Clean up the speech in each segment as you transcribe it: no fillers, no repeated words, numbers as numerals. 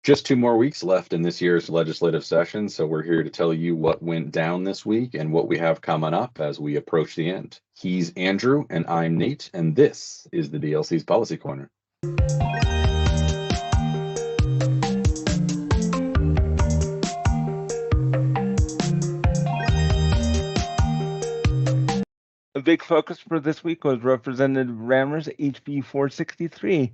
Just 2 more weeks left in this year's legislative session, so we're here to tell you what went down this week and what we have coming up as we approach the end. He's Andrew, and I'm Nate, and this is the DLC's Policy Corner. A big focus for this week was Representative Rammer's HB 463.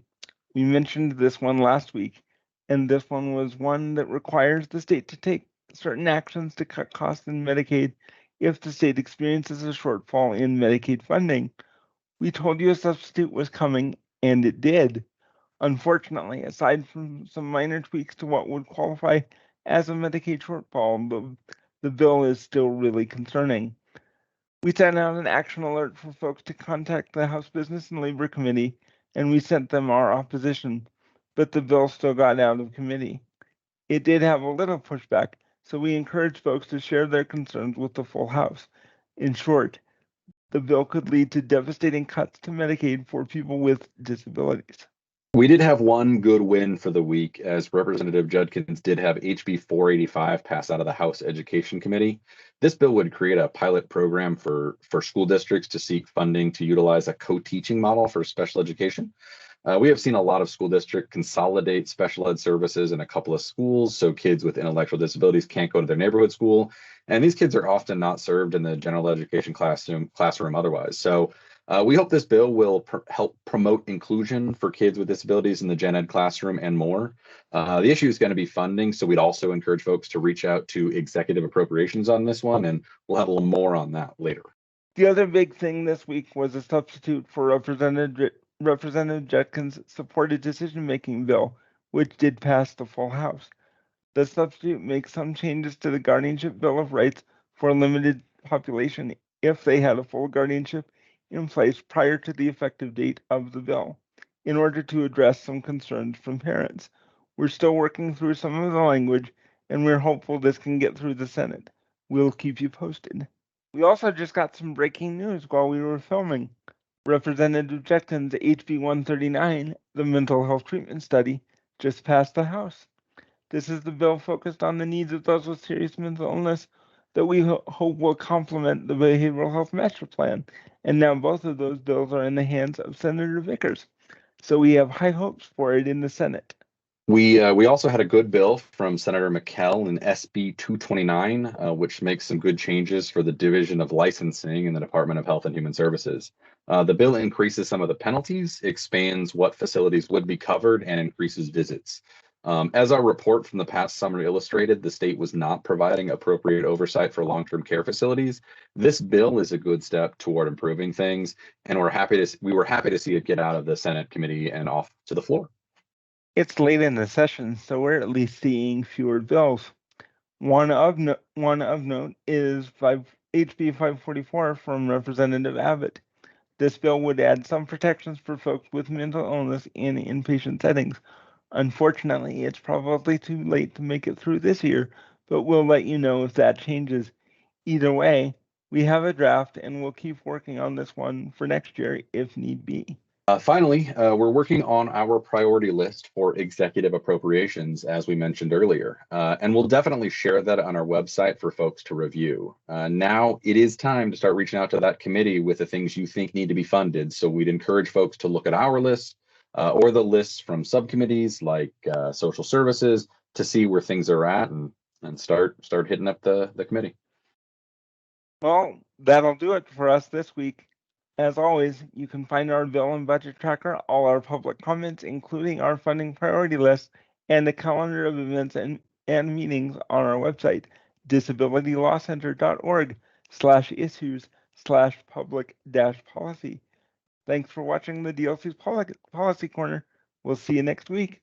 We mentioned this one last week, and this one was one that requires the state to take certain actions to cut costs in Medicaid if the state experiences a shortfall in Medicaid funding. We told you a substitute was coming, and it did. Unfortunately, aside from some minor tweaks to what would qualify as a Medicaid shortfall, the bill is still really concerning. We sent out an action alert for folks to contact the House Business and Labor Committee, and we sent them our opposition, but the bill still got out of committee. It did have a little pushback, so we encourage folks to share their concerns with the full House. In short, the bill could lead to devastating cuts to Medicaid for people with disabilities. We did have one good win for the week, as Representative Judkins did have HB 485 pass out of the House Education Committee. This bill would create a pilot program for school districts to seek funding to utilize a co-teaching model for special education. We have seen a lot of school districts consolidate special ed services in a couple of schools, so kids with intellectual disabilities can't go to their neighborhood school. And these kids are often not served in the general education classroom otherwise. So we hope this bill will help promote inclusion for kids with disabilities in the gen ed classroom and more. The issue is going to be funding, so we'd also encourage folks to reach out to executive appropriations on this one, and we'll have a little more on that later. The other big thing this week was a substitute for Representative Judkins' supported decision-making bill, which did pass the full House. The substitute makes some changes to the Guardianship Bill of Rights for a limited population if they had a full guardianship in place prior to the effective date of the bill, in order to address some concerns from parents. We're still working through some of the language, and we're hopeful this can get through the Senate. We'll keep you posted. We also just got some breaking news while we were filming. Representative Judkins' HB 139, the mental health treatment study, just passed the House. This is the bill focused on the needs of those with serious mental illness that we hope will complement the Behavioral Health Master Plan. And now both of those bills are in the hands of Senator Vickers. So we have high hopes for it in the Senate. We also had a good bill from Senator McKell in SB 229, which makes some good changes for the Division of Licensing in the Department of Health and Human Services. The bill increases some of the penalties, expands what facilities would be covered, and increases visits. As our report from the past summer illustrated, the state was not providing appropriate oversight for long-term care facilities. This bill is a good step toward improving things, and we were happy to see it get out of the Senate committee and off to the floor. It's late in the session, so we're at least seeing fewer bills. One of note is HB 544 from Representative Abbott. This bill would add some protections for folks with mental illness in inpatient settings. Unfortunately, it's probably too late to make it through this year, but we'll let you know if that changes. Either way, we have a draft and we'll keep working on this one for next year if need be. Finally, we're working on our priority list for executive appropriations, as we mentioned earlier, and we'll definitely share that on our website for folks to review. Now it is time to start reaching out to that committee with the things you think need to be funded. So we'd encourage folks to look at our list or the lists from subcommittees like social services to see where things are at and start hitting up the committee. Well, that'll do it for us this week. As always, you can find our bill and budget tracker, all our public comments, including our funding priority list, and the calendar of events and meetings on our website, disabilitylawcenter.org/issues/public-policy. Thanks for watching the DLC's Policy Corner. We'll see you next week.